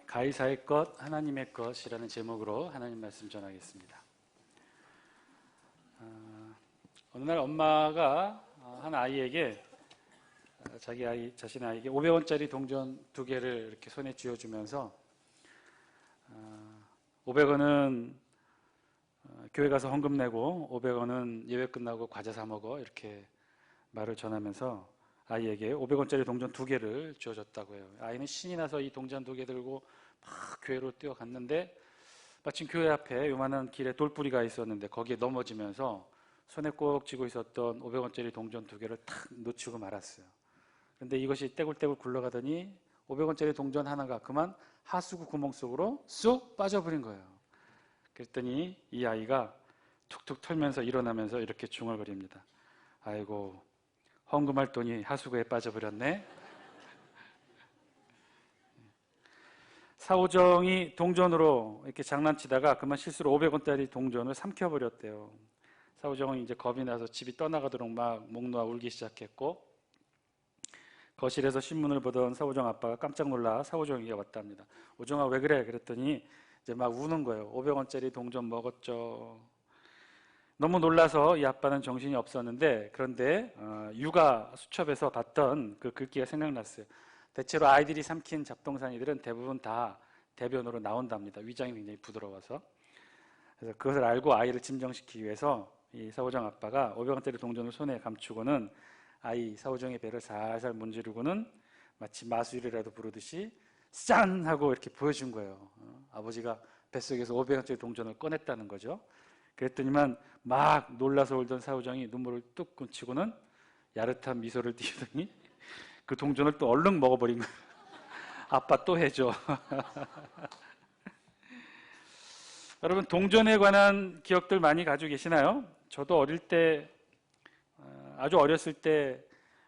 가이사의 것, 하나님의 것이라는 제목으로 하나님 말씀 전하겠습니다. 어느 날 엄마가 한 아이에게 자신의 아이에게 500원짜리 동전 2개를 이렇게 손에 쥐어주면서 500원은 교회 가서 헌금 내고 500원은 예배 끝나고 과자 사 먹어, 이렇게 말을 전하면서 아이에게 500원짜리 동전 2개를 주어줬다고 해요. 아이는 신이 나서 이 동전 2개 들고 막 교회로 뛰어갔는데 마침 교회 앞에 요만한 길에 돌뿌리가 있었는데 거기에 넘어지면서 손에 꼭 쥐고 있었던 500원짜리 동전 2개를 탁 놓치고 말았어요. 그런데 이것이 떼굴떼굴 굴러가더니 500원짜리 동전 하나가 그만 하수구 구멍 속으로 쏙 빠져버린 거예요. 그랬더니 이 아이가 툭툭 털면서 일어나면서 이렇게 중얼거립니다. 아이고, 헌금할 돈이 하수구에 빠져버렸네. 사오정이 동전으로 이렇게 장난치다가 그만 실수로 500원짜리 동전을 삼켜버렸대요. 사오정은 이제 겁이 나서 집이 떠나가도록 막 목 놓아 울기 시작했고, 거실에서 신문을 보던 사오정 아빠가 깜짝 놀라 사오정에게 왔답니다. 오정아, 왜 그래? 그랬더니 이제 막 우는 거예요. 500원짜리 동전 먹었죠. 너무 놀라서 이 아빠는 정신이 없었는데, 그런데 육아 수첩에서 봤던 그 글귀가 생각났어요. 대체로 아이들이 삼킨 잡동사니들은 대부분 다 대변으로 나온답니다. 위장이 굉장히 부드러워서. 그래서 그것을 알고 아이를 진정시키기 위해서 이 사오정 아빠가 500원짜리 동전을 손에 감추고는 아이 사오정의 배를 살살 문지르고는 마치 마술이라도 부르듯이 짠! 하고 이렇게 보여준 거예요. 아버지가 뱃속에서 500원짜리 동전을 꺼냈다는 거죠. 그랬더니만 막 놀라서 울던 사오정이 눈물을 뚝 끊치고는 야릇한 미소를 띄우더니 그 동전을 또 얼른 먹어버린 거예요. 아빠 또 해줘. 여러분, 동전에 관한 기억들 많이 가지고 계시나요? 저도 어릴 때, 아주 어렸을 때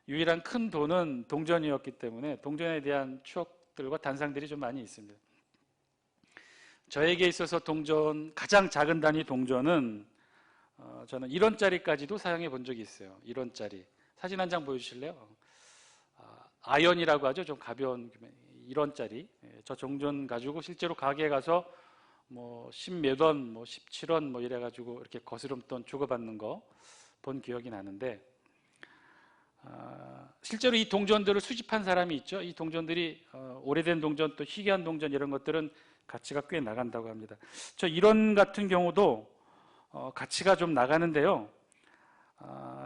유일한 큰 돈은 동전이었기 때문에 동전에 대한 추억들과 단상들이 좀 많이 있습니다. 저에게 있어서 동전, 가장 작은 단위 동전은 저는 1원짜리까지도 사용해 본 적이 있어요. 1원짜리. 사진 한 장 보여주실래요? 아연이라고 하죠. 좀 가벼운 1원짜리. 저 동전 가지고 실제로 가게에 가서 뭐 10몇 원, 뭐 17원 뭐 이래가지고 이렇게 거스름돈 주고받는 거 본 기억이 나는데, 실제로 이 동전들을 수집한 사람이 있죠. 이 동전들이 오래된 동전, 또 희귀한 동전 이런 것들은 가치가 꽤 나간다고 합니다. 저 이런 같은 경우도 가치가 좀 나가는데요.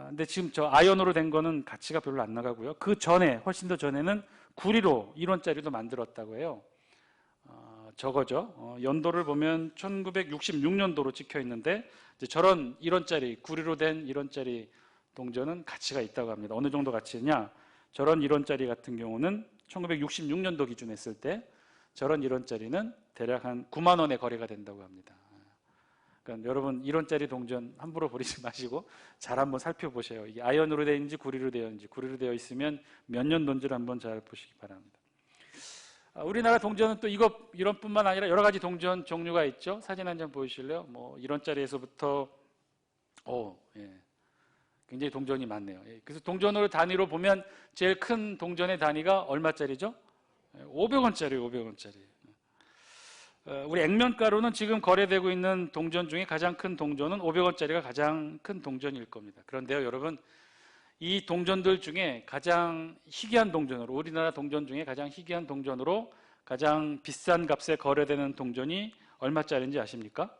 근데 지금 저 아연으로 된 거는 가치가 별로 안 나가고요. 그 전에, 훨씬 더 전에는 구리로 1원짜리도 만들었다고 해요. 저거죠. 연도를 보면 1966년도로 찍혀 있는데 저런 1원짜리, 구리로 된 1원짜리 동전은 가치가 있다고 합니다. 어느 정도 가치냐? 저런 1원짜리 같은 경우는 1966년도 기준 했을 때 저런 1원짜리는 대략 한 9만 원에 거래가 된다고 합니다. 그러니까 여러분, 1원짜리 동전 함부로 버리지 마시고 잘 한번 살펴보세요. 이게 아연으로 되어 있는지 구리로 되어 있는지, 구리로 되어 있으면 몇 년 돈지를 한번 잘 보시기 바랍니다. 우리나라 동전은 또 이런뿐만 아니라 여러 가지 동전 종류가 있죠. 사진 한 장 보여주실래요? 뭐 1원짜리에서부터 굉장히 동전이 많네요. 그래서 동전으로 단위로 보면 제일 큰 동전의 단위가 얼마짜리죠? 500원짜리, 500원짜리. 우리 액면가로는 지금 거래되고 있는 동전 중에 가장 큰 동전은 500원짜리가 가장 큰 동전일 겁니다. 그런데요, 여러분, 이 동전들 중에 가장 희귀한 동전으로, 우리나라 동전 중에 가장 희귀한 동전으로 가장 비싼 값에 거래되는 동전이 얼마짜리인지 아십니까?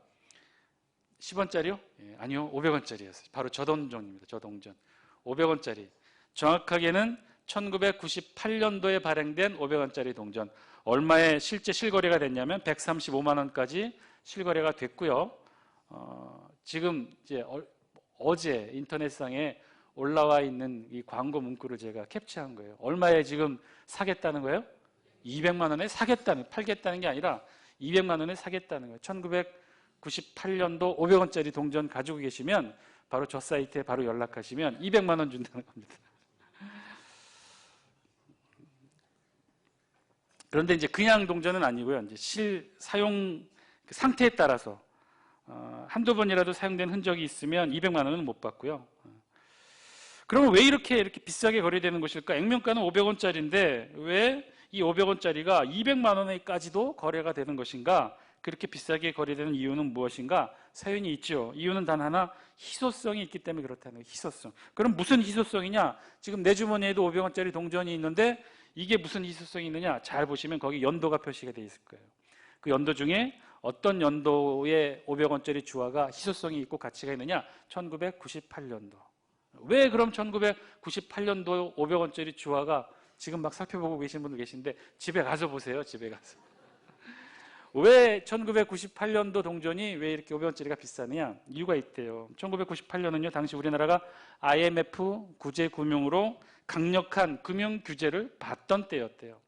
10원짜리요? 아니요, 500원짜리였어요. 바로 저 동전입니다. 저 동전. 500원짜리. 정확하게는 1998년도에 발행된 500원짜리 동전. 얼마에 실제 실거래가 됐냐면 135만 원까지 실거래가 됐고요. 지금 이제 어제 인터넷상에 올라와 있는 이 광고 문구를 제가 캡처한 거예요. 얼마에 지금 사겠다는 거예요? 200만 원에 사겠다는, 팔겠다는 게 아니라 200만 원에 사겠다는 거예요. 1998년도 500원짜리 동전 가지고 계시면 바로 저 사이트에 바로 연락하시면 200만 원 준다는 겁니다. 그런데 이제 그냥 동전은 아니고요. 이제 사용 상태에 따라서 한두 번이라도 사용된 흔적이 있으면 200만 원은 못 받고요. 그러면 왜 이렇게 비싸게 거래되는 것일까? 액면가는 500원짜리인데 왜 이 500원짜리가 200만 원에까지도 거래가 되는 것인가? 그렇게 비싸게 거래되는 이유는 무엇인가? 사연이 있죠. 이유는 단 하나, 희소성이 있기 때문에 그렇다는 거예요. 희소성. 그럼 무슨 희소성이냐? 지금 내 주머니에도 500원짜리 동전이 있는데 이게 무슨 희소성이 있느냐? 잘 보시면 거기 연도가 표시가 되어 있을 거예요. 그 연도 중에 어떤 연도의 500원짜리 주화가 희소성이 있고 가치가 있느냐? 1998년도. 왜 그럼 1998년도 500원짜리 주화가 지금 막 살펴보고 계신 분들 계신데 집에 가서 보세요. 집에 가서. 왜 1998년도 동전이 왜 이렇게 500원짜리가 비싸느냐? 이유가 있대요. 1998년은요, 당시 우리나라가 IMF 구제금융으로 강력한 금융 규제를 받던 때였대요.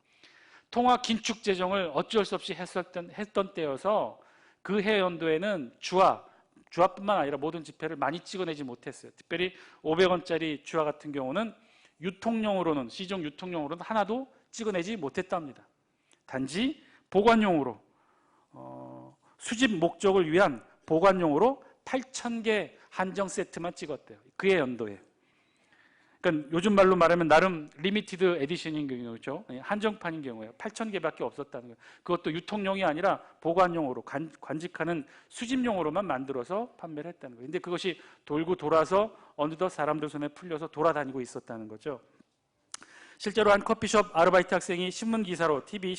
통화 긴축 재정을 어쩔 수 없이 했던 때여서 그 해 연도에는 주화뿐만 아니라 모든 지폐를 많이 찍어내지 못했어요. 특별히 500원짜리 주화 같은 경우는 유통용으로는, 시중 유통용으로는 하나도 찍어내지 못했답니다. 단지 보관용으로, 수집 목적을 위한 보관용으로 8,000개 한정 세트만 찍었대요. 그해 연도에. 그러니까 요즘 말로 말하면 나름 리미티드 에디션인 경우죠. 한정판인 경우에요. 8,000개밖에 없었다는 거예요. 그것도 유통용이 아니라 보관용으로, 관직하는 수집용으로만 만들어서 판매를 했다는 거예요. 근데 그것이 돌고 돌아서 어느덧 사람들 손에 풀려서 돌아다니고 있었다는 거죠. 실제로 한 커피숍 아르바이트 학생이 신문 기사로, TV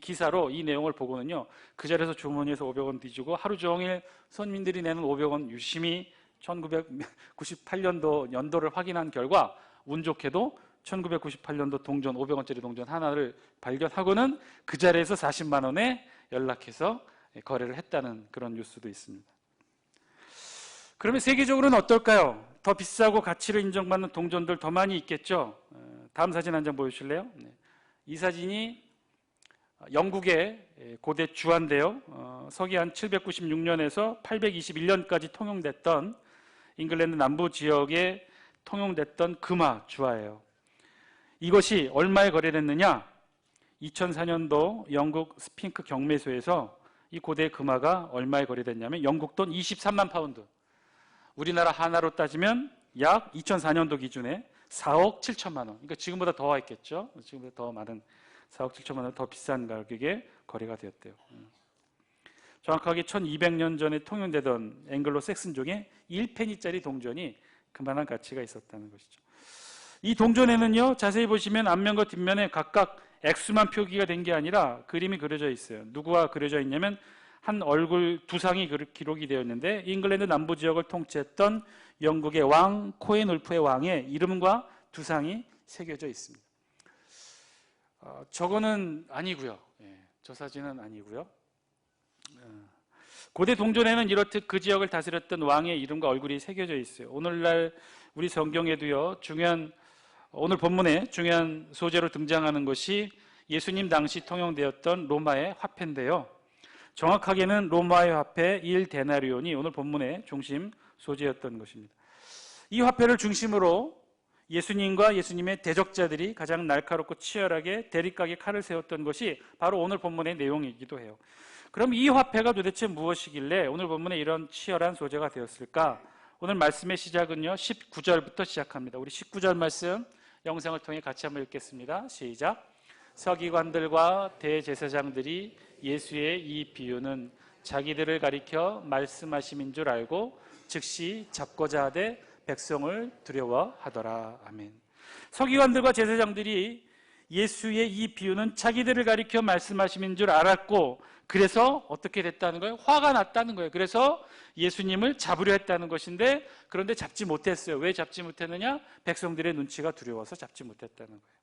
기사로 이 내용을 보고는요, 그 자리에서 주머니에서 500원 뒤지고 하루 종일 손님들이 내는 500원 유심히 1998년도 연도를 확인한 결과 운 좋게도 1998년도 동전, 500원짜리 동전 하나를 발견하고는 그 자리에서 40만 원에 연락해서 거래를 했다는 그런 뉴스도 있습니다. 그러면 세계적으로는 어떨까요? 더 비싸고 가치를 인정받는 동전들 더 많이 있겠죠? 다음 사진 한 장 보여주실래요? 이 사진이 영국의 고대 주화인데요. 서기 한 796년에서 821년까지 통용됐던 잉글랜드 남부 지역에 통용됐던 금화 주화예요. 이것이 얼마에 거래됐느냐? 2004년도 영국 스핑크 경매소에서 이 고대 금화가 얼마에 거래됐냐면 영국 돈 23만 파운드. 우리나라 하나로 따지면 약 2004년도 기준에 4억 7천만 원. 그러니까 지금보다 더 했겠죠. 지금보다 더 많은 4억 7천만 원 더 비싼 가격에 거래가 되었대요. 정확하게 1200년 전에 통용되던 앵글로 색슨족의 1페니짜리 동전이 그만한 가치가 있었다는 것이죠. 이 동전에는요, 자세히 보시면 앞면과 뒷면에 각각 액수만 표기가 된 게 아니라 그림이 그려져 있어요. 누구가 그려져 있냐면 한 얼굴 두상이 기록이 되어 있는데 잉글랜드 남부 지역을 통치했던 영국의 왕 코엔울프의 왕의 이름과 두상이 새겨져 있습니다. 저거는 아니고요. 저 사진은 아니고요. 고대 동전에는 이렇듯 그 지역을 다스렸던 왕의 이름과 얼굴이 새겨져 있어요. 오늘날 우리 성경에도요, 오늘 본문에 중요한 소재로 등장하는 것이 예수님 당시 통용되었던 로마의 화폐인데요. 정확하게는 로마의 화폐 1데나리온이 오늘 본문의 중심 소재였던 것입니다. 이 화폐를 중심으로 예수님과 예수님의 대적자들이 가장 날카롭고 치열하게 대립각에 칼을 세웠던 것이 바로 오늘 본문의 내용이기도 해요. 그럼 이 화폐가 도대체 무엇이길래 오늘 본문에 이런 치열한 소재가 되었을까? 오늘 말씀의 시작은요, 19절부터 시작합니다. 우리 19절 말씀 영상을 통해 같이 한번 읽겠습니다. 시작. 서기관들과 대제사장들이 예수의 이 비유는 자기들을 가리켜 말씀하심인 줄 알고 즉시 잡고자 하되 백성을 두려워하더라. 아멘. 서기관들과 제사장들이 예수의 이 비유는 자기들을 가리켜 말씀하심인 줄 알았고, 그래서 어떻게 됐다는 거예요? 화가 났다는 거예요. 그래서 예수님을 잡으려 했다는 것인데, 그런데 잡지 못했어요. 왜 잡지 못했느냐? 백성들의 눈치가 두려워서 잡지 못했다는 거예요.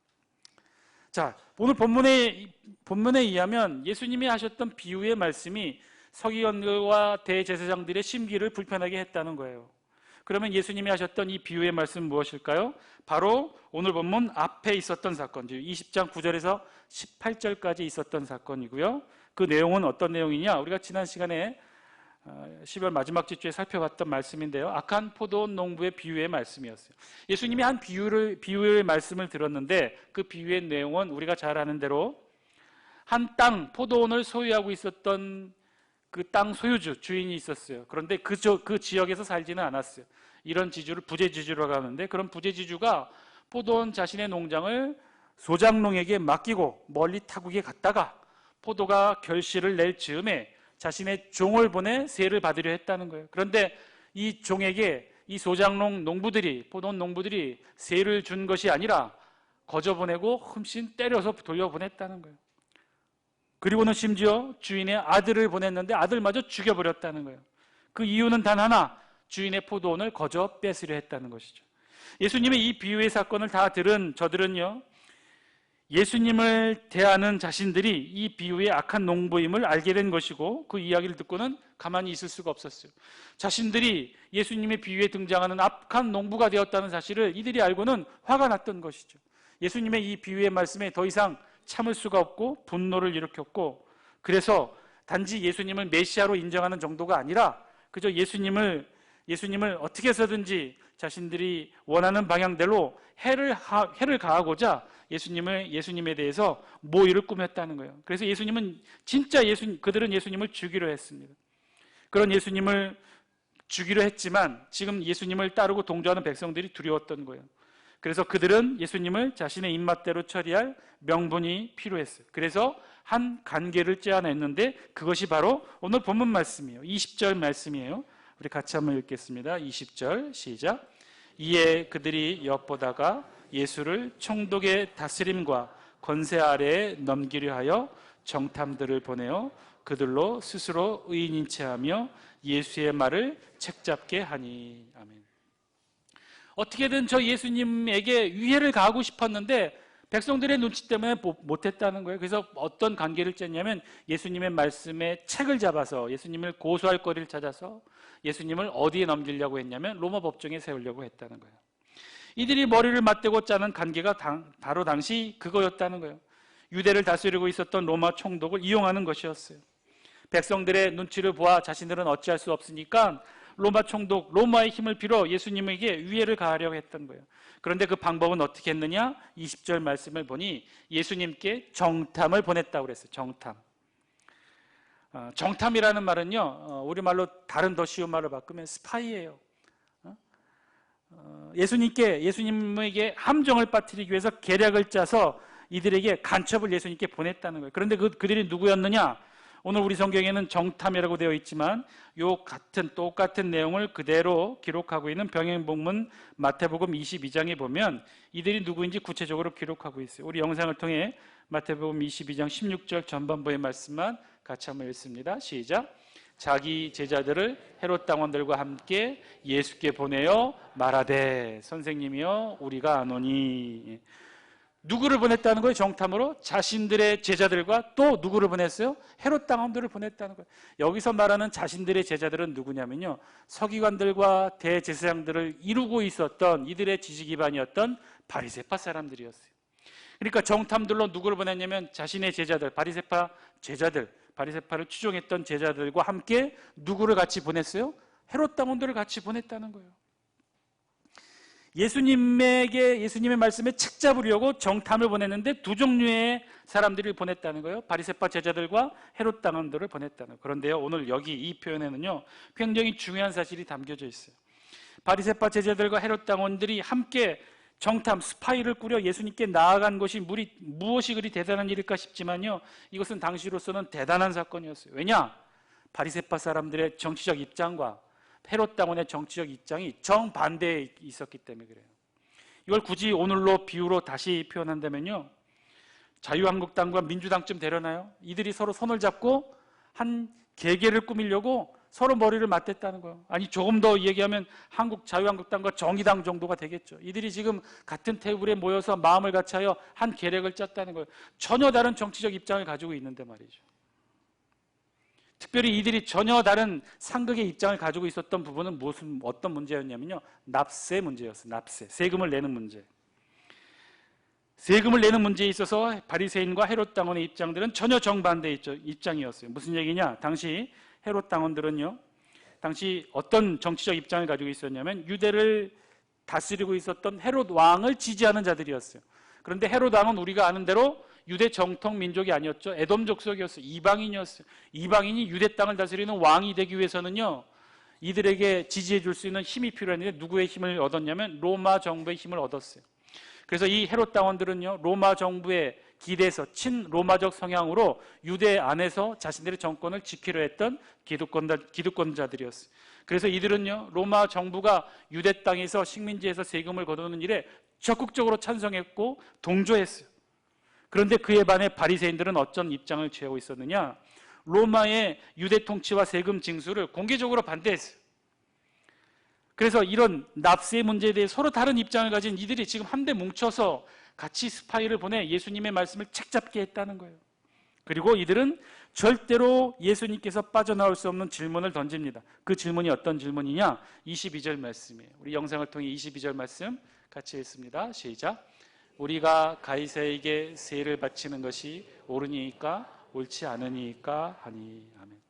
자, 오늘 본문에 의하면 예수님이 하셨던 비유의 말씀이 서기관들과 대제사장들의 심기를 불편하게 했다는 거예요. 그러면 예수님이 하셨던 이 비유의 말씀은 무엇일까요? 바로 오늘 본문 앞에 있었던 사건, 20장 9절에서 18절까지 있었던 사건이고요. 그 내용은 어떤 내용이냐? 우리가 지난 시간에 12월 마지막 주에 살펴봤던 말씀인데요. 악한 포도원 농부의 비유의 말씀이었어요. 예수님이 한 비유의 말씀을 들었는데 그 비유의 내용은 우리가 잘 아는 대로 한 땅, 포도원을 소유하고 있었던 그 땅 소유주, 주인이 있었어요. 그런데 그 지역에서 살지는 않았어요. 이런 지주를 부재지주라고 하는데, 그런 부재지주가 포도원 자신의 농장을 소장농에게 맡기고 멀리 타국에 갔다가 포도가 결실을 낼 즈음에 자신의 종을 보내 세를 받으려 했다는 거예요. 그런데 이 종에게 이 소장농 농부들이, 포도 농부들이 세를 준 것이 아니라 거저 보내고 흠씬 때려서 돌려보냈다는 거예요. 그리고는 심지어 주인의 아들을 보냈는데 아들마저 죽여버렸다는 거예요. 그 이유는 단 하나, 주인의 포도원을 거저 뺏으려 했다는 것이죠. 예수님의 이 비유의 사건을 다 들은 저들은요, 예수님을 대하는 자신들이 이 비유의 악한 농부임을 알게 된 것이고, 그 이야기를 듣고는 가만히 있을 수가 없었어요. 자신들이 예수님의 비유에 등장하는 악한 농부가 되었다는 사실을 이들이 알고는 화가 났던 것이죠. 예수님의 이 비유의 말씀에 더 이상 참을 수가 없고 분노를 일으켰고, 그래서 단지 예수님을 메시아로 인정하는 정도가 아니라 그저 예수님을 어떻게 해서든지 자신들이 원하는 방향대로 해를 가하고자 예수님에 대해서 모의를 꾸몄다는 거예요. 그래서 그들은 예수님을 죽이려 했습니다. 그런 예수님을 죽이려 했지만 지금 예수님을 따르고 동조하는 백성들이 두려웠던 거예요. 그래서 그들은 예수님을 자신의 입맛대로 처리할 명분이 필요했어요. 그래서 한 관계를 짜냈는데 그것이 바로 오늘 본문 말씀이에요. 20절 말씀이에요. 우리 같이 한번 읽겠습니다. 20절 시작. 이에 그들이 엿보다가 예수를 총독의 다스림과 권세 아래에 넘기려 하여 정탐들을 보내어 그들로 스스로 의인인 체하며 예수의 말을 책잡게 하니. 아멘. 어떻게든 저 예수님에게 위해를 가하고 싶었는데 백성들의 눈치 때문에 못했다는 거예요. 그래서 어떤 관계를 짰냐면 예수님의 말씀에 책을 잡아서 예수님을 고소할 거리를 찾아서 예수님을 어디에 넘기려고 했냐면 로마 법정에 세우려고 했다는 거예요. 이들이 머리를 맞대고 짜는 관계가 바로 당시 그거였다는 거예요. 유대를 다스리고 있었던 로마 총독을 이용하는 것이었어요. 백성들의 눈치를 보아 자신들은 어찌할 수 없으니까 로마 총독, 로마의 힘을 빌어 예수님에게 위해를 가하려고 했던 거예요. 그런데 그 방법은 어떻게 했느냐? 20절 말씀을 보니 예수님께 정탐을 보냈다고 그랬어요. 정탐. 정탐이라는 말은요, 우리말로 다른 더 쉬운 말로 바꾸면 스파이예요. 예수님에게 함정을 빠뜨리기 위해서 계략을 짜서 이들에게 간첩을 예수님께 보냈다는 거예요. 그런데 그들이 누구였느냐? 오늘 우리 성경에는 정탐이라고 되어 있지만 똑같은 내용을 그대로 기록하고 있는 병행복문 마태복음 22장에 보면 이들이 누구인지 구체적으로 기록하고 있어요. 우리 영상을 통해 마태복음 22장 16절 전반부의 말씀만 같이 한번 읽습니다. 시작. 자기 제자들을 헤롯 당원들과 함께 예수께 보내어 말하되 선생님이여 우리가 아노니. 누구를 보냈다는 거예요? 정탐으로? 자신들의 제자들과 또 누구를 보냈어요? 헤롯 당원들을 보냈다는 거예요. 여기서 말하는 자신들의 제자들은 누구냐면요, 서기관들과 대제사장들을 이루고 있었던 이들의 지식 기반이었던 바리새파 사람들이었어요. 그러니까 정탐들로 누구를 보냈냐면 자신의 제자들, 바리새파를 추종했던 제자들과 함께 누구를 같이 보냈어요? 헤롯 당원들을 같이 보냈다는 거예요. 예수님의 말씀에 책 잡으려고 정탐을 보냈는데 두 종류의 사람들을 보냈다는 거예요. 바리새파 제자들과 헤롯 당원들을 보냈다는 거예요. 그런데요, 오늘 여기 이 표현에는요, 굉장히 중요한 사실이 담겨져 있어요. 바리새파 제자들과 헤롯 당원들이 함께 정탐, 스파이를 꾸려 예수님께 나아간 것이 무엇이 그리 대단한 일일까 싶지만요, 이것은 당시로서는 대단한 사건이었어요. 왜냐? 바리새파 사람들의 정치적 입장과 헤롯 당원의 정치적 입장이 정반대에 있었기 때문에 그래요. 이걸 굳이 오늘로 비유로 다시 표현한다면요, 자유한국당과 민주당쯤 되려나요? 이들이 서로 손을 잡고 한 계계를 꾸미려고 서로 머리를 맞댔다는 거예요. 아니, 조금 더 얘기하면 자유한국당과 정의당 정도가 되겠죠. 이들이 지금 같은 테이블에 모여서 마음을 같이하여 한 계략을 짰다는 거예요. 전혀 다른 정치적 입장을 가지고 있는데 말이죠. 특별히 이들이 전혀 다른 상극의 입장을 가지고 있었던 부분은 어떤 문제였냐면요, 납세 문제였어요. 납세, 세금을 내는 문제. 세금을 내는 문제에 있어서 바리새인과 헤롯 당원의 입장들은 전혀 정반대의 입장이었어요. 무슨 얘기냐? 당시 헤롯 당원들은요, 당시 어떤 정치적 입장을 가지고 있었냐면 유대를 다스리고 있었던 헤롯 왕을 지지하는 자들이었어요. 그런데 헤롯 왕은 우리가 아는 대로 유대 정통 민족이 아니었죠. 에돔 족속이었어요. 이방인이었어요. 이방인이 유대 땅을 다스리는 왕이 되기 위해서는요, 이들에게 지지해 줄 수 있는 힘이 필요했는데 누구의 힘을 얻었냐면 로마 정부의 힘을 얻었어요. 그래서 이 헤롯 당원들은요, 로마 정부에 기대서 친로마적 성향으로 유대 안에서 자신들의 정권을 지키려 했던 기득권자들이었어요. 그래서 이들은요, 로마 정부가 유대 땅에서 식민지에서 세금을 거두는 일에 적극적으로 찬성했고 동조했어요. 그런데 그에 반해 바리새인들은 어떤 입장을 취하고 있었느냐? 로마의 유대 통치와 세금 징수를 공개적으로 반대했어요. 그래서 이런 납세 문제에 대해 서로 다른 입장을 가진 이들이 지금 한데 뭉쳐서 같이 스파이를 보내 예수님의 말씀을 책잡게 했다는 거예요. 그리고 이들은 절대로 예수님께서 빠져나올 수 없는 질문을 던집니다. 그 질문이 어떤 질문이냐? 22절 말씀이에요. 우리 영상을 통해 22절 말씀 같이 읽습니다. 시작. 우리가 가이사에게 세를 바치는 것이 옳으니까 옳지 않으니까 하니. 아멘.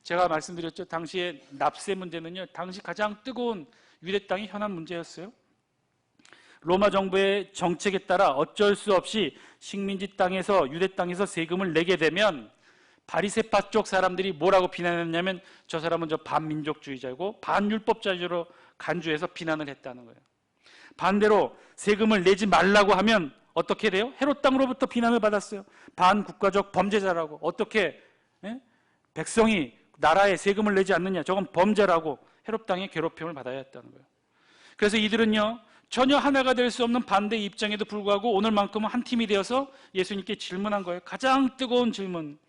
제가 말씀드렸죠. 당시에 납세 문제는요, 당시 가장 뜨거운 유대 땅의 현안 문제였어요. 로마 정부의 정책에 따라 어쩔 수 없이 식민지 땅에서, 유대 땅에서 세금을 내게 되면 바리새파 쪽 사람들이 뭐라고 비난했냐면 저 사람은 저 반민족주의자고 반율법자주의로 간주해서 비난을 했다는 거예요. 반대로 세금을 내지 말라고 하면 어떻게 돼요? 헤롯 땅으로부터 비난을 받았어요. 반국가적 범죄자라고. 어떻게 백성이 나라에 세금을 내지 않느냐, 저건 범죄라고 헤롯 땅의 괴롭힘을 받아야 했다는 거예요. 그래서 이들은요, 전혀 하나가 될 수 없는 반대 입장에도 불구하고 오늘만큼은 한 팀이 되어서 예수님께 질문한 거예요. 가장 뜨거운 질문.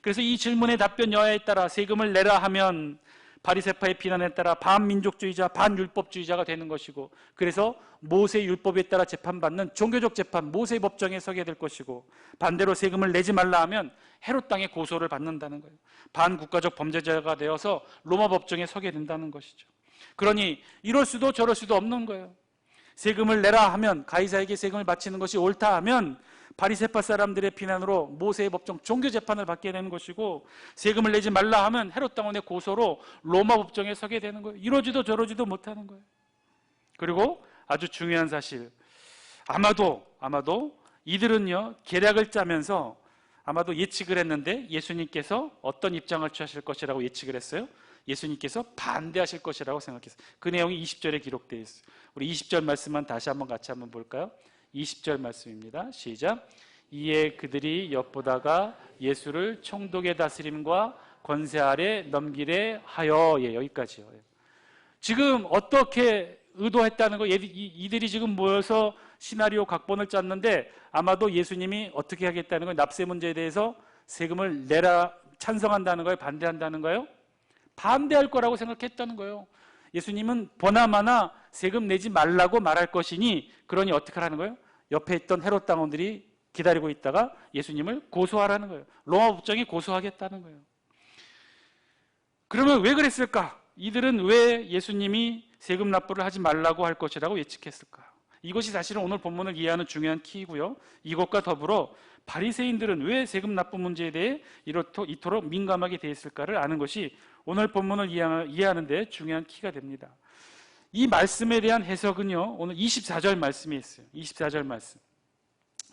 그래서 이 질문의 답변 여하에 따라 세금을 내라 하면 바리새파의 비난에 따라 반민족주의자, 반율법주의자가 되는 것이고, 그래서 모세 율법에 따라 재판받는 종교적 재판, 모세 법정에 서게 될 것이고, 반대로 세금을 내지 말라 하면 헤롯 땅의 고소를 받는다는 거예요. 반국가적 범죄자가 되어서 로마 법정에 서게 된다는 것이죠. 그러니 이럴 수도 저럴 수도 없는 거예요. 세금을 내라 하면, 가이사에게 세금을 바치는 것이 옳다 하면 바리새파 사람들의 비난으로 모세의 법정 종교 재판을 받게 되는 것이고, 세금을 내지 말라 하면 헤롯 당원의 고소로 로마 법정에 서게 되는 거예요. 이러지도 저러지도 못하는 거예요. 그리고 아주 중요한 사실, 아마도 이들은요, 계략을 짜면서 아마도 예측을 했는데 예수님께서 어떤 입장을 취하실 것이라고 예측을 했어요? 예수님께서 반대하실 것이라고 생각했어요. 그 내용이 20절에 기록되어 있어요. 우리 20절 말씀만 다시 한번 같이 한번 볼까요? 20절 말씀입니다. 시작. 이에 그들이 엿보다가 예수를 총독의 다스림과 권세 아래 넘기려 하여. 예, 여기까지요. 지금 어떻게 의도했다는 거, 이들이 지금 모여서 시나리오 각본을 짰는데 아마도 예수님이 어떻게 하겠다는 거예요? 납세 문제에 대해서 세금을 내라 찬성한다는 거예요? 반대한다는 거예요? 반대할 거라고 생각했다는 거예요. 예수님은 보나마나 세금 내지 말라고 말할 것이니, 그러니 어떻게 하라는 거예요? 옆에 있던 헤롯 당원들이 기다리고 있다가 예수님을 고소하라는 거예요. 로마 법정에 고소하겠다는 거예요. 그러면 왜 그랬을까? 이들은 왜 예수님이 세금 납부를 하지 말라고 할 것이라고 예측했을까? 이것이 사실은 오늘 본문을 이해하는 중요한 키이고요. 이것과 더불어 바리새인들은 왜 세금 납부 문제에 대해 이토록 민감하게 돼 있을까를 아는 것이 오늘 본문을 이해하는 데 중요한 키가 됩니다. 이 말씀에 대한 해석은요, 오늘 24절 말씀이 있어요. 24절 말씀.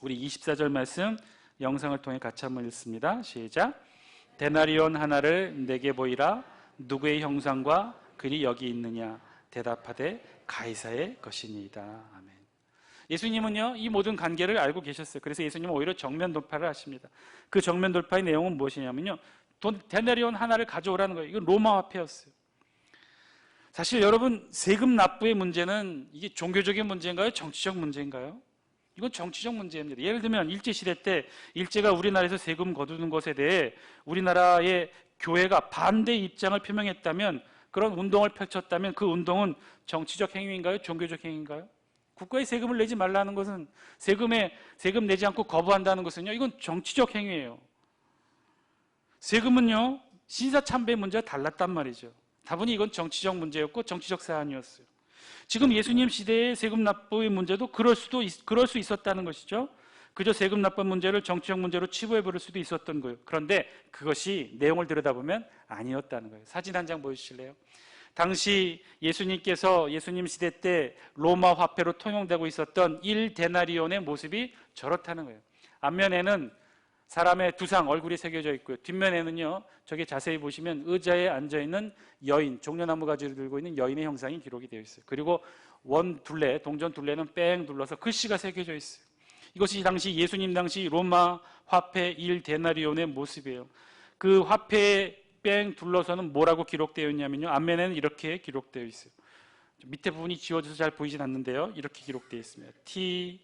우리 24절 말씀 영상을 통해 같이 한번 읽습니다. 시작. 데나리온 하나를 내게 보이라. 누구의 형상과 글이 여기 있느냐? 대답하되 가이사의 것이니이다. 아멘. 예수님은요, 이 모든 관계를 알고 계셨어요. 그래서 예수님은 오히려 정면 돌파를 하십니다. 그 정면 돌파의 내용은 무엇이냐면요, 데나리온 하나를 가져오라는 거예요. 이건 로마 화폐였어요. 사실 여러분, 세금 납부의 문제는 이게 종교적인 문제인가요? 정치적 문제인가요? 이건 정치적 문제입니다. 예를 들면 일제시대 때 일제가 우리나라에서 세금 거두는 것에 대해 우리나라의 교회가 반대 입장을 표명했다면, 그런 운동을 펼쳤다면 그 운동은 정치적 행위인가요? 종교적 행위인가요? 국가에 세금을 내지 말라는 것은, 세금 내지 않고 거부한다는 것은요, 이건 정치적 행위예요. 세금은요, 신사참배 문제와 달랐단 말이죠. 다분히 이건 정치적 문제였고 정치적 사안이었어요. 지금 예수님 시대의 세금 납부의 문제도 그럴 수 있었다는 것이죠. 그저 세금 납부 문제를 정치적 문제로 치부해 버릴 수도 있었던 거예요. 그런데 그것이 내용을 들여다보면 아니었다는 거예요. 사진 한 장 보여주실래요? 당시 예수님 시대 때 로마 화폐로 통용되고 있었던 1데나리온의 모습이 저렇다는 거예요. 앞면에는 사람의 두상, 얼굴이 새겨져 있고요. 뒷면에는요, 저기 자세히 보시면 의자에 앉아있는 여인, 종려나무 가지를 들고 있는 여인의 형상이 기록이 되어 있어요. 그리고 원 둘레, 동전 둘레는 뺑 눌러서 글씨가 새겨져 있어요. 이것이 당시 예수님 당시 로마 화폐 1데나리온의 모습이에요. 그 화폐에 뺑 둘러서는 뭐라고 기록되어 있냐면요, 앞면에는 이렇게 기록되어 있어요. 밑에 부분이 지워져서 잘 보이진 않는데요, 이렇게 기록되어 있습니다. T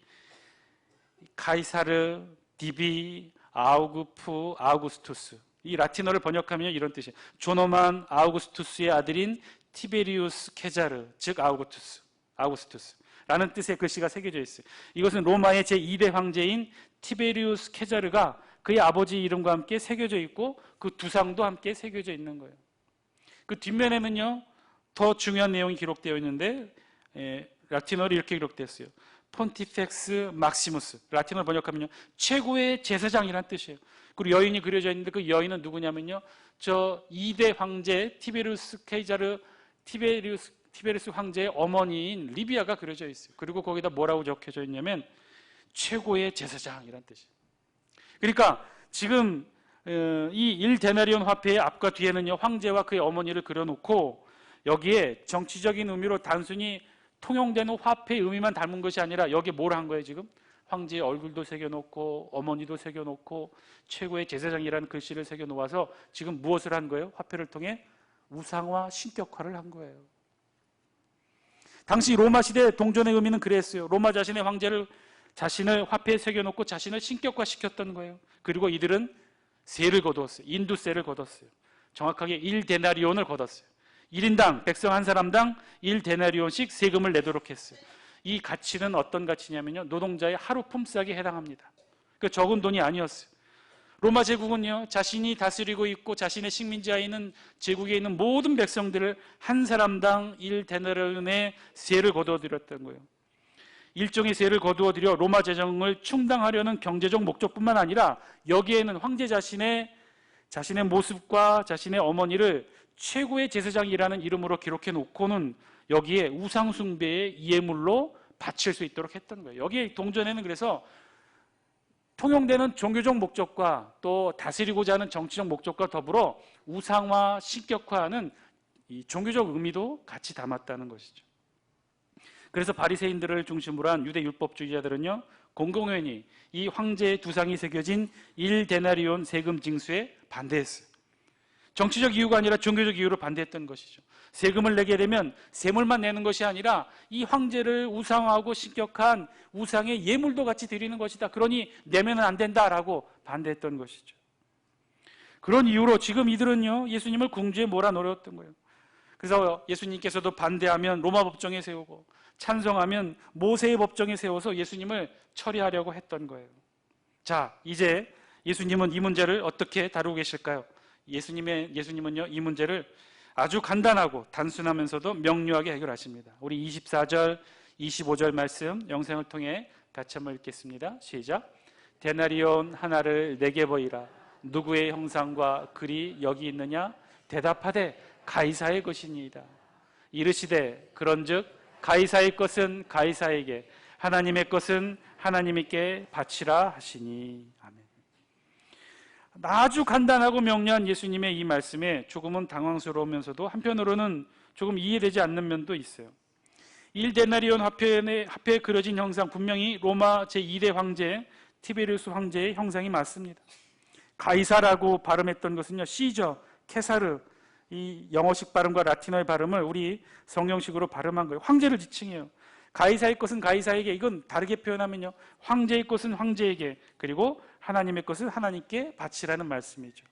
카이사르 디비 아우구프 아우구스투스. 이 라틴어를 번역하면 이런 뜻이에요. 존엄한 아우구스투스의 아들인 티베리우스 케자르, 즉 아우구스투스라는 뜻의 글씨가 새겨져 있어요. 이것은 로마의 제2대 황제인 티베리우스 케자르가 그의 아버지 이름과 함께 새겨져 있고 그 두상도 함께 새겨져 있는 거예요. 그 뒷면에는요, 더 중요한 내용이 기록되어 있는데 라틴어로 이렇게 기록됐어요. 폰티펙스 막시무스. 라틴어로 번역하면요, 최고의 제사장이라는 뜻이에요. 그리고 여인이 그려져 있는데 그 여인은 누구냐면요, 저 2대 황제 티베리우스 케자르 티베리우스 황제의 어머니인 리비아가 그려져 있어요. 그리고 거기다 뭐라고 적혀져 있냐면 최고의 제사장이라는 뜻이에요. 그러니까 지금 이 1데나리온 화폐의 앞과 뒤에는요, 황제와 그의 어머니를 그려놓고 여기에 정치적인 의미로 단순히 통용되는 화폐의 의미만 담은 것이 아니라 여기에 뭘 한 거예요 지금? 황제의 얼굴도 새겨놓고 어머니도 새겨놓고 최고의 제사장이라는 글씨를 새겨놓아서 지금 무엇을 한 거예요? 화폐를 통해 우상화, 신격화를 한 거예요. 당시 로마 시대 동전의 의미는 그랬어요. 로마 자신의 황제를 자신의 화폐에 새겨놓고 자신을 신격화시켰던 거예요. 그리고 이들은 세를 거두었어요. 인두세를 거뒀어요. 정확하게 1데나리온을 거뒀어요. 1인당, 백성 한 사람당 1데나리온씩 세금을 내도록 했어요. 이 가치는 어떤 가치냐면요, 노동자의 하루 품삯에 해당합니다. 그 적은 돈이 아니었어요. 로마 제국은요, 자신이 다스리고 있고 자신의 식민지하에 있는 제국에 있는 모든 백성들을 한 사람당 1데나리온의 세를 거두어들였던 거예요. 일종의 세를 거두어들여 로마 재정을 충당하려는 경제적 목적뿐만 아니라 여기에는 황제 자신의 모습과 자신의 어머니를 최고의 제사장이라는 이름으로 기록해 놓고는 여기에 우상 숭배의 예물로 바칠 수 있도록 했던 거예요. 여기 동전에는 그래서 통용되는 종교적 목적과 또 다스리고자 하는 정치적 목적과 더불어 우상화, 신격화하는 이 종교적 의미도 같이 담았다는 것이죠. 그래서 바리새인들을 중심으로 한 유대 율법주의자들은요, 공공연히 이 황제의 두상이 새겨진 1데나리온 세금 징수에 반대했어요. 정치적 이유가 아니라 종교적 이유로 반대했던 것이죠. 세금을 내게 되면 세물만 내는 것이 아니라 이 황제를 우상화하고 신격한 우상의 예물도 같이 드리는 것이다. 그러니 내면은 안 된다라고 반대했던 것이죠. 그런 이유로 지금 이들은요, 예수님을 궁지에 몰아넣었던 거예요. 그래서 예수님께서도 반대하면 로마 법정에 세우고 찬성하면 모세의 법정에 세워서 예수님을 처리하려고 했던 거예요. 자, 이제 예수님은 이 문제를 어떻게 다루고 계실까요? 예수님은요, 이 문제를 아주 간단하고 단순하면서도 명료하게 해결하십니다. 우리 24절, 25절 말씀 영상을 통해 같이 한번 읽겠습니다. 시작. 데나리온 하나를 내게 보이라. 누구의 형상과 글이 여기 있느냐? 대답하되 가이사의 것이니이다. 이르시되 그런즉 가이사의 것은 가이사에게, 하나님의 것은 하나님께 바치라 하시니. 아멘. 아주 간단하고 명료한 예수님의 이 말씀에 조금은 당황스러우면서도 한편으로는 조금 이해되지 않는 면도 있어요. 1데나리온 화폐에 그려진 형상, 분명히 로마 제2대 황제 티베리우스 황제의 형상이 맞습니다. 가이사라고 발음했던 것은요, 시저, 케사르, 이 영어식 발음과 라틴어의 발음을 우리 성경식으로 발음한 거예요. 황제를 지칭해요. 가이사의 것은 가이사에게, 이건 다르게 표현하면요, 황제의 것은 황제에게, 그리고 하나님의 것은 하나님께 바치라는 말씀이죠.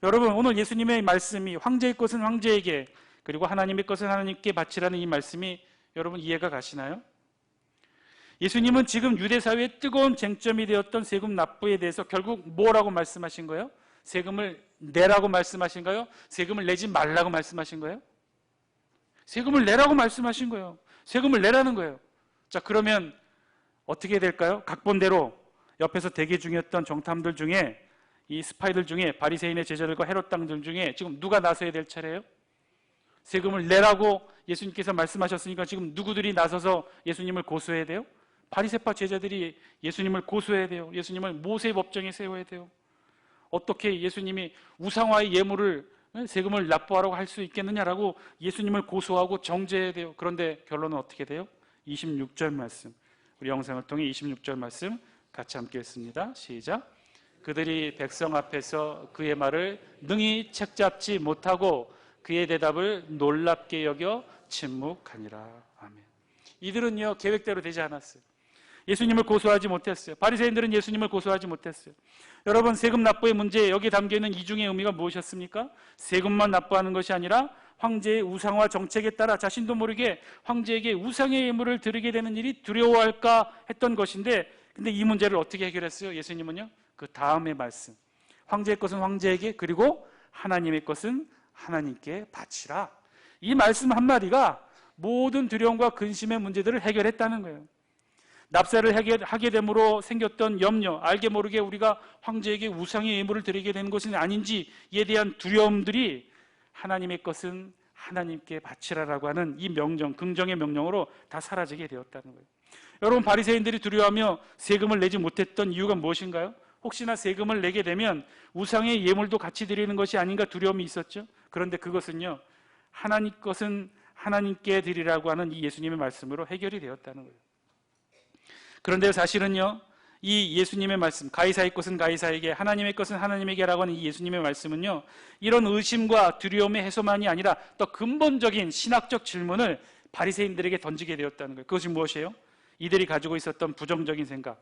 여러분, 오늘 예수님의 말씀이 황제의 것은 황제에게, 그리고 하나님의 것은 하나님께 바치라는 이 말씀이 여러분 이해가 가시나요? 예수님은 지금 유대 사회의 뜨거운 쟁점이 되었던 세금 납부에 대해서 결국 뭐라고 말씀하신 거예요? 세금을 내라고 말씀하신가요? 세금을 내지 말라고 말씀하신 거예요? 세금을 내라고 말씀하신 거예요. 세금을 내라는 거예요. 자, 그러면 어떻게 될까요? 각본대로 옆에서 대기 중이었던 정탐들 중에, 이 스파이들 중에, 바리새인의 제자들과 헤롯 당들 중에 지금 누가 나서야 될 차례예요? 세금을 내라고 예수님께서 말씀하셨으니까 지금 누구들이 나서서 예수님을 고소해야 돼요? 바리새파 제자들이 예수님을 고소해야 돼요. 예수님을 모세의 법정에 세워야 돼요. 어떻게 예수님이 우상화의 예물을 세금을 납부하라고 할 수 있겠느냐라고 예수님을 고소하고 정죄해야 돼요. 그런데 결론은 어떻게 돼요? 26절 말씀, 우리 영상을 통해 26절 말씀 같이 함께 읽습니다. 시작. 그들이 백성 앞에서 그의 말을 능히 책잡지 못하고 그의 대답을 놀랍게 여겨 침묵하니라. 아멘. 이들은요, 계획대로 되지 않았어요. 예수님을 고소하지 못했어요. 바리새인들은 예수님을 고소하지 못했어요. 여러분, 세금 납부의 문제, 여기에 담겨있는 이중의 의미가 무엇이었습니까? 세금만 납부하는 것이 아니라 황제의 우상화 정책에 따라 자신도 모르게 황제에게 우상의 예물을 드리게 되는 일이 두려워할까 했던 것인데, 근데 이 문제를 어떻게 해결했어요? 예수님은요, 그 다음의 말씀, 황제의 것은 황제에게, 그리고 하나님의 것은 하나님께 바치라. 이 말씀 한마디가 모든 두려움과 근심의 문제들을 해결했다는 거예요. 납세를 하게 됨으로 생겼던 염려, 알게 모르게 우리가 황제에게 우상의 예물을 드리게 되는 것은 아닌지에 대한 두려움들이 하나님의 것은 하나님께 바치라라고 하는 이 명령, 긍정의 명령으로 다 사라지게 되었다는 거예요. 여러분, 바리새인들이 두려워하며 세금을 내지 못했던 이유가 무엇인가요? 혹시나 세금을 내게 되면 우상의 예물도 같이 드리는 것이 아닌가 두려움이 있었죠. 그런데 그것은요, 하나님 것은 하나님께 드리라고 하는 이 예수님의 말씀으로 해결이 되었다는 거예요. 그런데 사실은요, 이 예수님의 말씀, 가이사의 것은 가이사에게, 하나님의 것은 하나님에게라고 하는 이 예수님의 말씀은요, 이런 의심과 두려움의 해소만이 아니라 더 근본적인 신학적 질문을 바리새인들에게 던지게 되었다는 거예요. 그것이 무엇이에요? 이들이 가지고 있었던 부정적인 생각,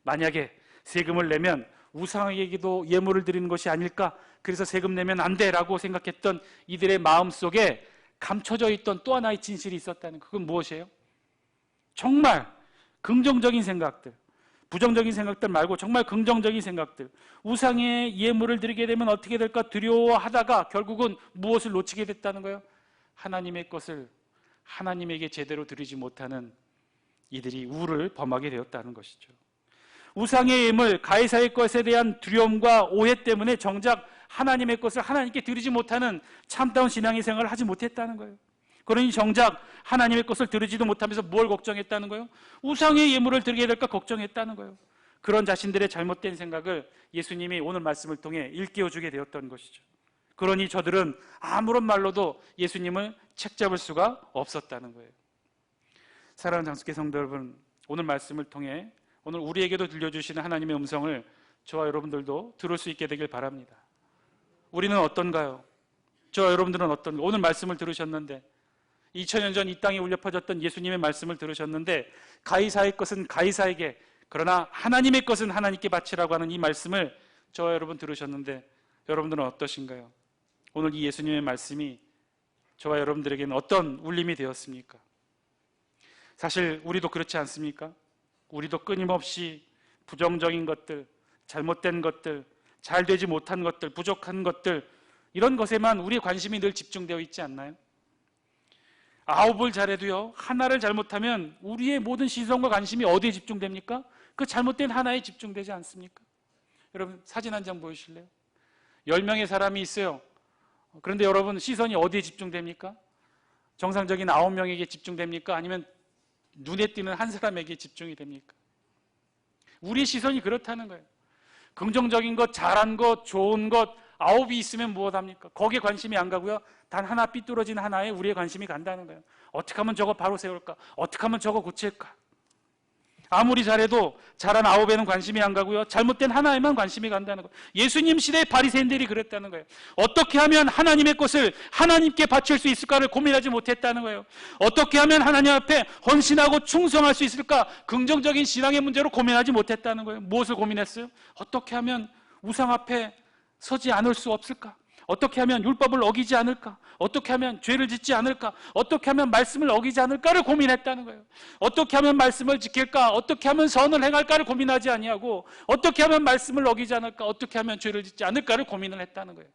만약에 세금을 내면 우상에게도 예물을 드리는 것이 아닐까, 그래서 세금 내면 안 돼라고 생각했던 이들의 마음속에 감춰져 있던 또 하나의 진실이 있었다는 거. 그건 무엇이에요? 정말 긍정적인 생각들, 부정적인 생각들 말고 정말 긍정적인 생각들, 우상의 예물을 드리게 되면 어떻게 될까 두려워하다가 결국은 무엇을 놓치게 됐다는 거예요? 하나님의 것을 하나님에게 제대로 드리지 못하는 이들이 우를 범하게 되었다는 것이죠. 우상의 예물, 가이사의 것에 대한 두려움과 오해 때문에 정작 하나님의 것을 하나님께 드리지 못하는 참다운 신앙의 생활을 하지 못했다는 거예요. 그러니 정작 하나님의 것을 드리지도 못하면서 뭘 걱정했다는 거예요? 우상의 예물을 드리게 될까 걱정했다는 거예요. 그런 자신들의 잘못된 생각을 예수님이 오늘 말씀을 통해 일깨워주게 되었던 것이죠. 그러니 저들은 아무런 말로도 예수님을 책잡을 수가 없었다는 거예요. 사랑하는 장수교 성도 여러분, 오늘 말씀을 통해 오늘 우리에게도 들려주시는 하나님의 음성을 저와 여러분들도 들을 수 있게 되길 바랍니다. 우리는 어떤가요? 저와 여러분들은 어떤가요? 오늘 말씀을 들으셨는데 2000년 전 이 땅에 울려 퍼졌던 예수님의 말씀을 들으셨는데 가이사의 것은 가이사에게, 그러나 하나님의 것은 하나님께 바치라고 하는 이 말씀을 저와 여러분 들으셨는데 여러분들은 어떠신가요? 오늘 이 예수님의 말씀이 저와 여러분들에게는 어떤 울림이 되었습니까? 사실 우리도 그렇지 않습니까? 우리도 끊임없이 부정적인 것들, 잘못된 것들, 잘 되지 못한 것들, 부족한 것들, 이런 것에만 우리의 관심이 늘 집중되어 있지 않나요? 9을 잘해도요, 하나를 잘못하면 우리의 모든 시선과 관심이 어디에 집중됩니까? 그 잘못된 하나에 집중되지 않습니까? 여러분, 사진 한 장 보여주실래요? 10명의 사람이 있어요. 그런데 여러분, 시선이 어디에 집중됩니까? 정상적인 9명에게 집중됩니까? 아니면 눈에 띄는 한 사람에게 집중이 됩니까? 우리의 시선이 그렇다는 거예요. 긍정적인 것, 잘한 것, 좋은 것 9이 있으면 무엇합니까? 거기에 관심이 안 가고요, 단 하나 삐뚤어진 하나에 우리의 관심이 간다는 거예요. 어떻게 하면 저거 바로 세울까? 어떻게 하면 저거 고칠까? 아무리 잘해도 잘한 9에는 관심이 안 가고요, 잘못된 하나에만 관심이 간다는 거예요. 예수님 시대의 바리새인들이 그랬다는 거예요. 어떻게 하면 하나님의 것을 하나님께 바칠 수 있을까를 고민하지 못했다는 거예요. 어떻게 하면 하나님 앞에 헌신하고 충성할 수 있을까? 긍정적인 신앙의 문제로 고민하지 못했다는 거예요. 무엇을 고민했어요? 어떻게 하면 우상 앞에 서지 않을 수 없을까? 어떻게 하면 율법을 어기지 않을까? 어떻게 하면 죄를 짓지 않을까? 어떻게 하면 말씀을 어기지 않을까를 고민했다는 거예요. 어떻게 하면 말씀을 지킬까? 어떻게 하면 선을 행할까를 고민하지 아니하고 어떻게 하면 말씀을 어기지 않을까? 어떻게 하면 죄를 짓지 않을까를 고민을 했다는 거예요.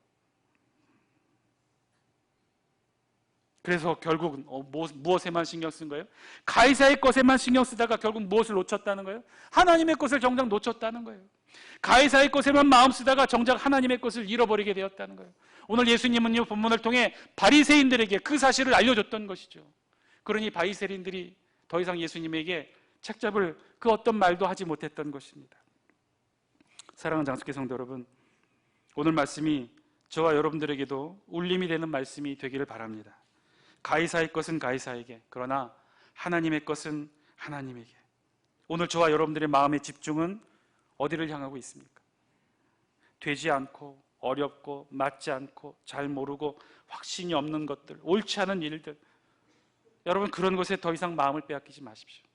그래서 결국은 무엇에만 신경 쓴 거예요? 가이사의 것에만 신경 쓰다가 결국 무엇을 놓쳤다는 거예요? 하나님의 것을 정작 놓쳤다는 거예요. 가이사의 것에만 마음 쓰다가 정작 하나님의 것을 잃어버리게 되었다는 거예요. 오늘 예수님은 이 본문을 통해 바리새인들에게 그 사실을 알려줬던 것이죠. 그러니 바리새인들이 더 이상 예수님에게 책잡을 그 어떤 말도 하지 못했던 것입니다. 사랑하는 장수교 성도 여러분, 오늘 말씀이 저와 여러분들에게도 울림이 되는 말씀이 되기를 바랍니다. 가이사의 것은 가이사에게, 그러나 하나님의 것은 하나님에게. 오늘 저와 여러분들의 마음의 집중은 어디를 향하고 있습니까? 되지 않고 어렵고 맞지 않고 잘 모르고 확신이 없는 것들, 옳지 않은 일들, 여러분 그런 것에 더 이상 마음을 빼앗기지 마십시오.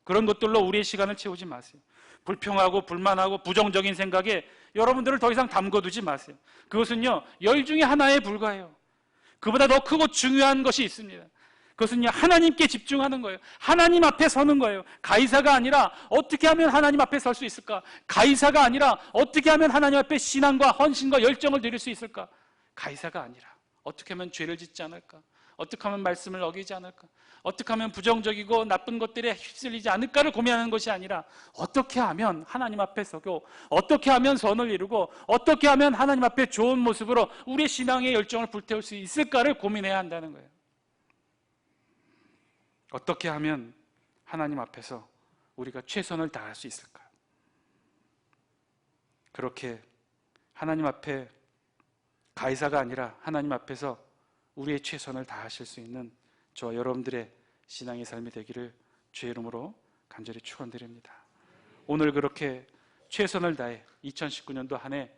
그런 것들로 우리의 시간을 채우지 마세요. 불평하고 불만하고 부정적인 생각에 여러분들을 더 이상 담궈두지 마세요. 그것은요, 열 중에 하나에 불과해요. 그보다 더 크고 중요한 것이 있습니다. 그것은요, 하나님께 집중하는 거예요. 하나님 앞에 서는 거예요. 가이사가 아니라 어떻게 하면 하나님 앞에 설 수 있을까? 가이사가 아니라 어떻게 하면 하나님 앞에 신앙과 헌신과 열정을 드릴 수 있을까? 가이사가 아니라 어떻게 하면 죄를 짓지 않을까? 어떻게 하면 말씀을 어기지 않을까? 어떻게 하면 부정적이고 나쁜 것들에 휩쓸리지 않을까를 고민하는 것이 아니라 어떻게 하면 하나님 앞에 서고, 어떻게 하면 선을 이루고, 어떻게 하면 하나님 앞에 좋은 모습으로 우리의 신앙의 열정을 불태울 수 있을까를 고민해야 한다는 거예요. 어떻게 하면 하나님 앞에서 우리가 최선을 다할 수 있을까? 그렇게 하나님 앞에 가이사가 아니라 하나님 앞에서 우리의 최선을 다하실 수 있는 저와 여러분들의 신앙의 삶이 되기를 주의 이름으로 간절히 축원드립니다. 오늘 그렇게 최선을 다해 2019년도 한 해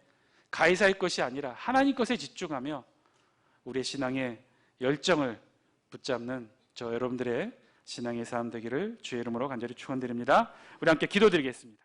가이사의 것이 아니라 하나님 것에 집중하며 우리의 신앙의 열정을 붙잡는 저 여러분들의 신앙의 삶 되기를 주의 이름으로 간절히 축원드립니다. 우리 함께 기도드리겠습니다.